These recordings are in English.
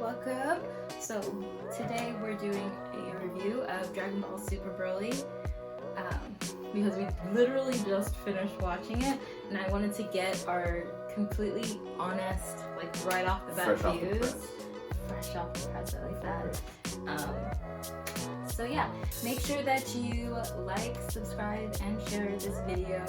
welcome. So today we're doing a review of Dragon Ball Super Broly because we literally just finished watching it, and I wanted to get our completely honest, like right off the bat views. Fresh off the press, I like that. So yeah, make sure that you like, subscribe, and share this video.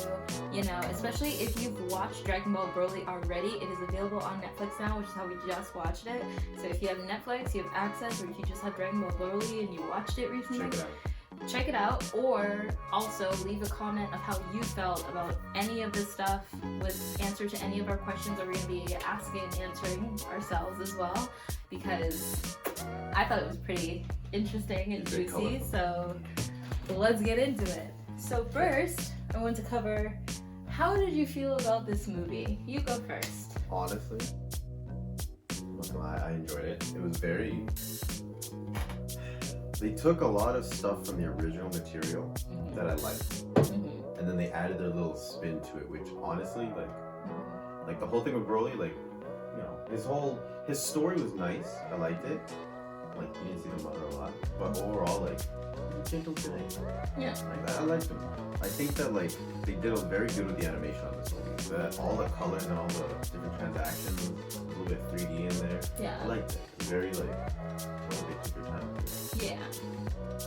You know, especially if you've watched Dragon Ball Broly already, it is available on Netflix now, which is how we just watched it. So if you have Netflix, you have access, or if you just have Dragon Ball Broly and you watched it recently, check it out. Or also leave a comment of how you felt about any of this stuff with answer to any of our questions that we're going to be asking and answering ourselves as well, because I thought it was pretty interesting and juicy. So let's get into it. So first, I want to cover, how did you feel about this movie? You go first. Honestly, I enjoyed it. It was very... They took a lot of stuff from the original material that I liked, and then they added their little spin to it, which honestly, like the whole thing with Broly, like, you know, his story was nice. I liked it. Like, you didn't see the mother a lot, but overall, like, gentle today. Yeah. Like, I liked him. I think that, like, they did very good with the animation on this movie. That all the colors and all the different transactions, a little bit 3D in there. Yeah. I liked it. It's very, like, well, they took their time to do it. Yeah.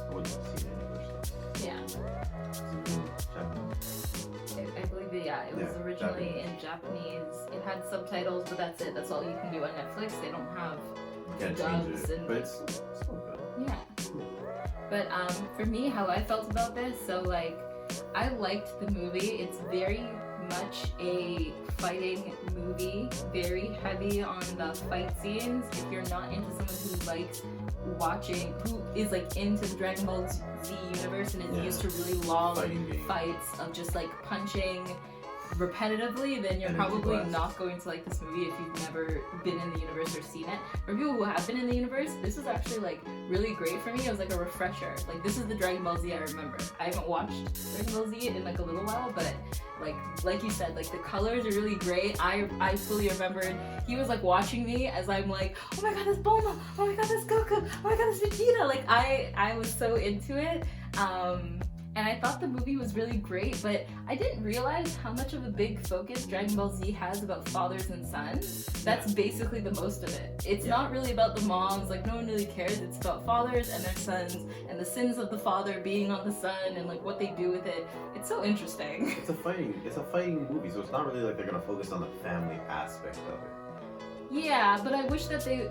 I wouldn't have seen any other stuff. Yeah. Is it in Japanese? I believe it was originally in Japanese. It had subtitles, but that's it. That's all you can do on Netflix. They don't have dubs and... But it's still good. Yeah. But for me, how I felt about this, so like, I liked the movie. It's very much a fighting movie, very heavy on the fight scenes. If you're not into someone who likes watching, who is like into the Dragon Ball Z universe and is used to really long fights of just like punching repetitively, then you're probably not going to like this movie if you've never been in the universe or seen it. For people who have been in the universe, this was actually like really great for me. It was like a refresher. Like, this is the Dragon Ball Z I remember. I haven't watched Dragon Ball Z in like a little while, but like you said, like the colors are really great. I fully remembered he was like watching me as I'm like, oh my god, that's Bulma, oh my god, that's Goku, oh my god, that's Vegeta. Like I was so into it. And I thought the movie was really great, but I didn't realize how much of a big focus Dragon Ball Z has about fathers and sons. That's basically the most of it. It's not really about the moms, like no one really cares. It's about fathers and their sons and the sins of the father being on the son and like what they do with it. It's so interesting. It's a fighting movie, so it's not really like they're gonna focus on the family aspect of it. Yeah, but I wish that they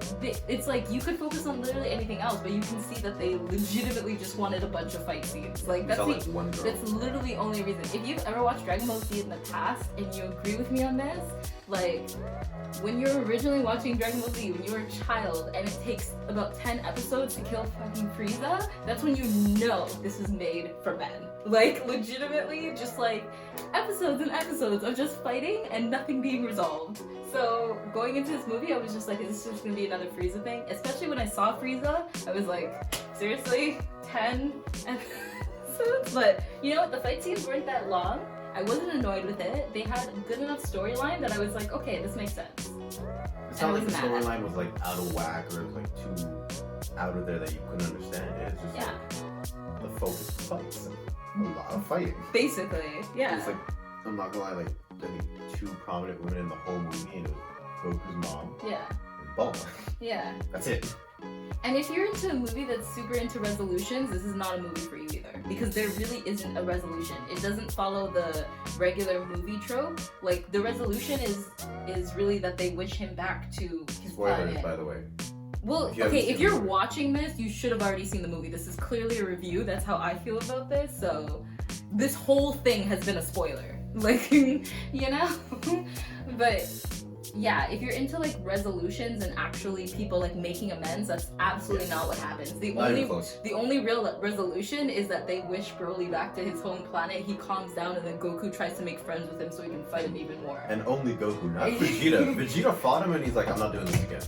it's like you could focus on literally anything else, but you can see that they legitimately just wanted a bunch of fight scenes. Like that's literally the only reason. If you've ever watched Dragon Ball Z in the past and you agree with me on this, like when you're originally watching Dragon Ball Z when you were a child and it takes about 10 episodes to kill fucking Frieza, that's when you know this is made for men. Like legitimately just like episodes and episodes of just fighting and nothing being resolved. So going into this movie, I was just like, is this just gonna be another Frieza thing? Especially when I saw Frieza, I was like, seriously? 10 episodes? But you know what? The fight scenes weren't that long. I wasn't annoyed with it. They had a good enough storyline that I was like, okay, this makes sense. It's not like the storyline was like out of whack or it was like too out of there that you couldn't understand it. It's just like the focus fights. A lot of fighting. Basically, yeah. It's like, I'm not gonna lie, like, I think 2 prominent women in the whole movie, and it was Goku's mom. Yeah. And Bulma. Yeah. That's it. And if you're into a movie that's super into resolutions, this is not a movie for you either. Because there really isn't a resolution. It doesn't follow the regular movie trope. Like, the resolution is really that they wish him back to his planet. By the way. Well, okay, if you're watching this, you should have already seen the movie. This is clearly a review. That's how I feel about this. So, this whole thing has been a spoiler. Like, you know? But, yeah, if you're into, like, resolutions and actually people, like, making amends, that's absolutely not what happens. The only real resolution is that they wish Broly back to his home planet, he calms down, and then Goku tries to make friends with him so he can fight him even more. And only Goku, not Vegeta. Vegeta fought him and he's like, I'm not doing this again.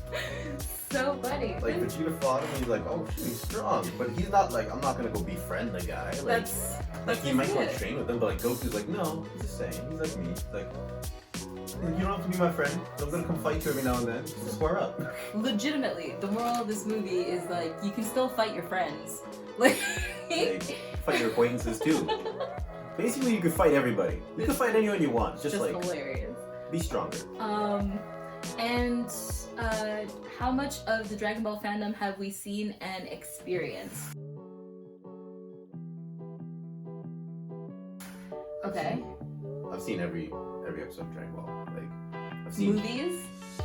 So funny. Like, Vegeta fought him and he's like, oh shit, he's strong. But he's not like, I'm not gonna go befriend the guy. Like he might go train with him, but like Goku's like, no, he's the same. He's like me. He's like, You don't have to be my friend. I'm gonna come fight you every now and then. Just square up. Legitimately, the moral of this movie is like you can still fight your friends. Like fight your acquaintances too. Basically, you can fight everybody. You can fight anyone you want. Just like hilarious. Be stronger. And how much of the Dragon Ball fandom have we seen and experienced? Okay. I've seen every episode of Dragon Ball. Like, I've seen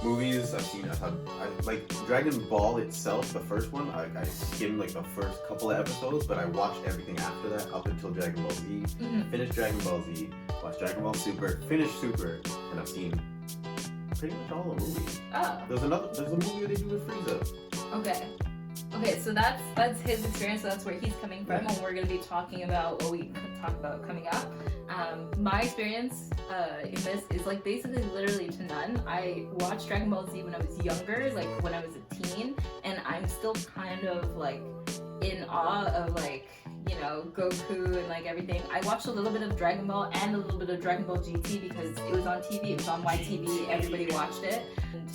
movies. I've seen. I like Dragon Ball itself. The first one, I skimmed like the first couple of episodes, but I watched everything after that up until Dragon Ball Z. Mm-hmm. Finished Dragon Ball Z. Watched Dragon Ball Super. Finished Super, and I've seen pretty much all the movies. Oh. There's a movie they do with Frieza. Okay, so that's his experience. So that's where he's coming from, and we're gonna be talking about what we talk about coming up. My experience in this is like basically literally to none. I watched Dragon Ball Z when I was younger, like when I was a teen, and I'm still kind of like in awe of like, you know, Goku and like everything. I watched a little bit of Dragon Ball and a little bit of Dragon Ball GT because it was on TV, it was on YTV, everybody watched it. And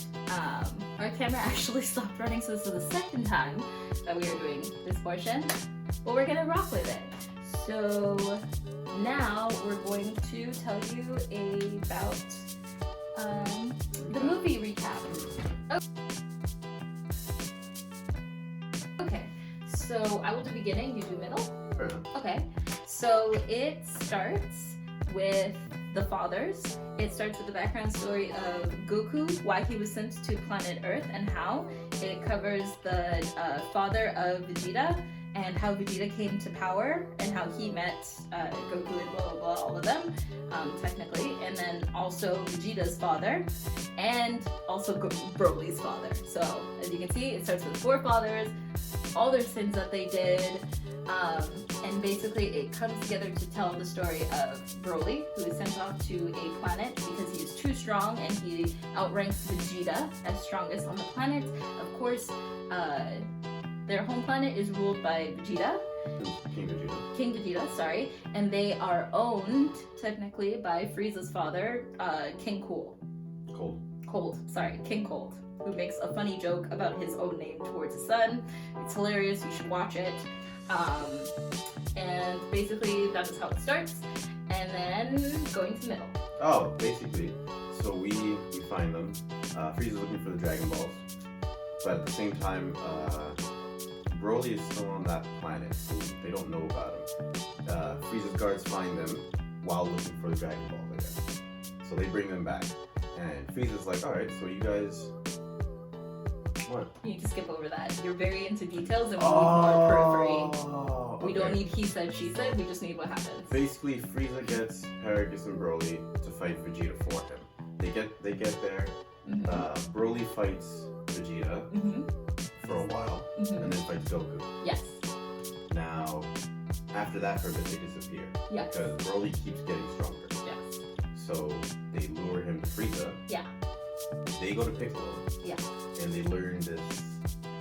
our camera actually stopped running, so this is the second time that we are doing this portion, but we're gonna rock with it. So now we're going to tell you about the movie recap. Okay, so I will do beginning, you do middle. Okay, so it starts with the fathers. It starts with the background story of Goku, why he was sent to planet Earth and how. It covers the father of Vegeta and how Vegeta came to power and how he met Goku and blah blah blah, all of them, technically. And then also Vegeta's father and also Broly's father. So as you can see, it starts with 4 fathers, all their sins that they did, and basically it comes together to tell the story of Broly, who is sent off to a planet because he is too strong and he outranks Vegeta as strongest on the planet. Of course, their home planet is ruled by Vegeta. King Vegeta, sorry. And they are owned, technically, by Frieza's father, King King Cold, who makes a funny joke about his own name towards his son. It's hilarious, you should watch it. And basically, that is how it starts. And then going to middle. Oh, basically. So we find them. Frieza's looking for the Dragon Balls. But at the same time, Broly is still on that planet, so they don't know about him. Frieza's guards find them while looking for the Dragon Balls, I guess. So they bring them back. And Frieza's like, alright, so you guys... What? You need to skip over that. You're very into details and we need more periphery. Okay. We don't need he said, she said, we just need what happens. Basically, Frieza gets Paragus and Broly to fight Vegeta for him. They get there, Broly fights Vegeta for a while, and then fights Goku. Yes. Now, after that for a bit, they disappear. Yes. Because Broly keeps getting stronger. Yes. So they lure him to Frieza. Yeah. They go to Piccolo. Yeah. And they learn this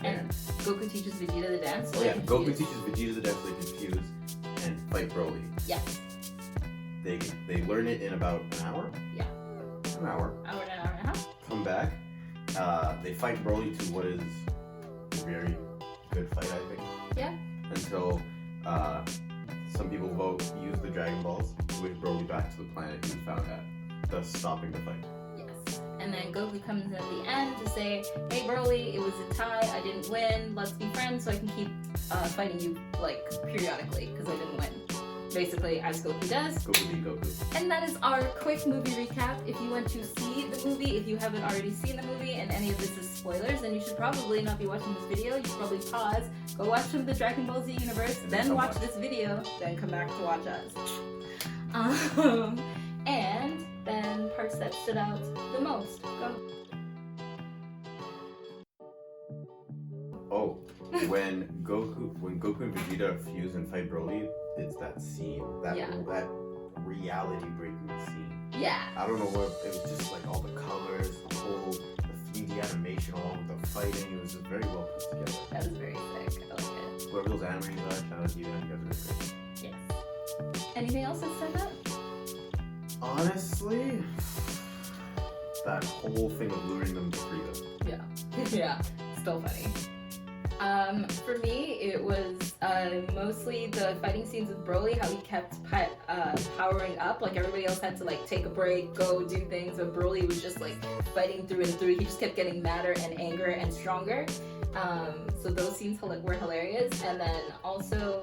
and Goku teaches Vegeta the dance. So Goku teaches Vegeta the dance so they can fuse and fight Broly. Yes. They learn it in about an hour? Yeah. An hour. An hour and a half. Come back. They fight Broly to what is a very good fight, I think. Yeah. Until some people use the Dragon Balls to push Broly back to the planet he was found at, thus stopping the fight. And then Goku comes in at the end to say, hey Broly, it was a tie, I didn't win, let's be friends so I can keep fighting you, like, periodically, because I didn't win. Basically, as Goku does. Goku beat Goku. And that is our quick movie recap. If you want to see the movie, if you haven't already seen the movie and any of this is spoilers, then you should probably not be watching this video. You should probably pause, go watch some of the Dragon Ball Z universe, then watch this video, then come back to watch us. And then parts that stood out the most. Go. Oh, when Goku and Vegeta fuse and fight Broly, it's that scene, that reality-breaking scene. Yeah. I don't know what it was, just like all the colors, the 3D animation, all of the fighting. It was just very well put together. That was very sick. I like it. Whoever those animators are, shout out to you guys. You guys are great. Yes. Anything else that stood out? Honestly, that whole thing of luring them to freedom. Yeah. Yeah. Still funny. For me, it was mostly the fighting scenes with Broly, how he kept powering up. Like, everybody else had to, like, take a break, go do things, but Broly was just, like, fighting through and through. He just kept getting madder and angrier and stronger. So those scenes were hilarious. And then also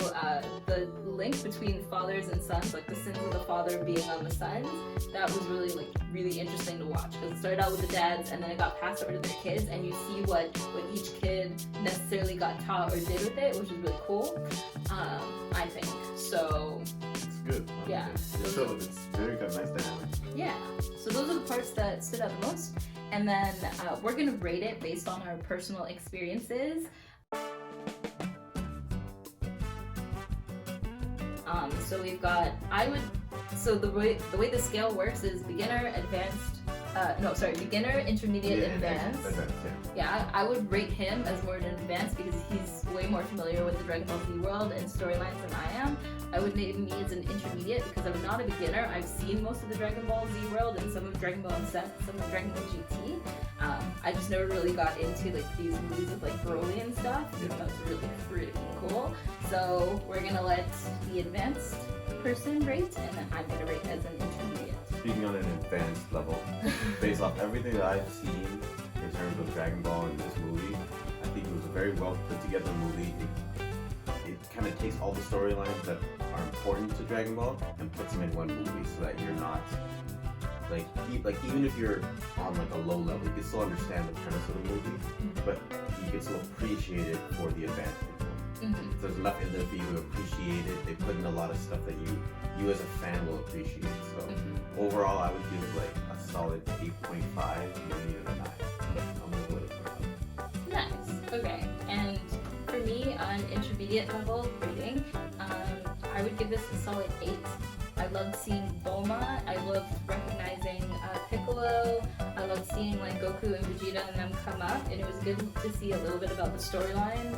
the link between fathers and sons, like the sins of the father being on the sons, that was really interesting to watch, because it started out with the dads and then it got passed over to their kids, and you see what each kid necessarily got taught or did with it, which is really cool, I think. So it's good. Yeah. It's very good, nice dynamic. Yeah. So those are the parts that stood out the most. And then we're gonna rate it based on our personal experiences. So we've got, so the way the scale works is beginner, beginner, intermediate, advanced. Yeah, I would rate him as more than advanced because he's way more familiar with the Dragon Ball Z world and storylines than I am. I would name me as an intermediate because I'm not a beginner. I've seen most of the Dragon Ball Z world and some of Dragon Ball and some of Dragon Ball GT. I just never really got into like these movies with like Broly and stuff. Yeah. That's really pretty cool. So we're gonna let the advanced person rate, and then I'm gonna rate as an intermediate. Speaking on an advanced level, based off everything that I've seen in terms of Dragon Ball in this movie, I think it was a very well put together movie. It kind of takes all the storylines that are important to Dragon Ball and puts them in one movie, so that you're not like even if you're on like a low level, you can still understand the premise of the movie, but you can still appreciate it for the advanced people. Mm-hmm. So there's enough in there for you to appreciate it. They put in a lot of stuff that you as a fan will appreciate. So overall, I would give it like a solid 8.5, maybe a 9. I'm gonna go with it. Nice. Okay. And for me, on intermediate level rating, I would give this a solid 8. I loved seeing Bulma. I loved recognizing Piccolo. I loved seeing like Goku and Vegeta and them come up, and it was good to see a little bit about the storyline.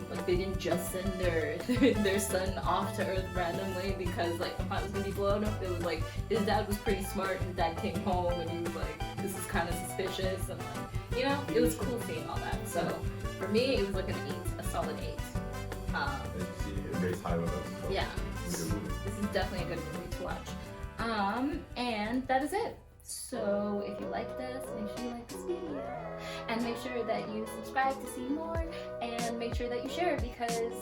Like they didn't just send their son off to Earth randomly because like the planet was gonna be blown up. It was like his dad was pretty smart, and his dad came home and he was like, this is kind of suspicious, and like, you know, it was cool seeing all that. So for me, it was like an 8, a solid 8. It raised high with us. So. Yeah. This is definitely a good movie to watch. And that is it. So if you like this, make sure you like this video. And make sure that you subscribe to see more. And make sure that you share, because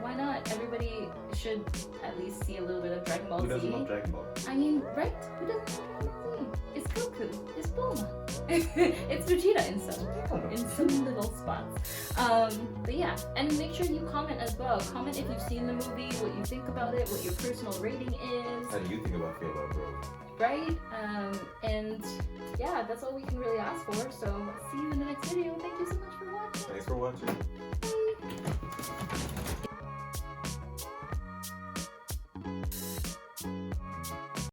why not? Everybody should at least see a little bit of Dragon Ball Z. Who doesn't love Dragon Ball? I mean, right? Who doesn't love Dragon Ball Z? It's Goku. It's Bulma. It's Vegeta in some little spots. But yeah, and make sure you comment as well. Comment if you've seen the movie, what you think about it, what your personal rating is. How do you feel about Broly? Right? And yeah, that's all we can really ask for. So see you in the next video. Thank you so much for watching. Thanks for watching. Bye.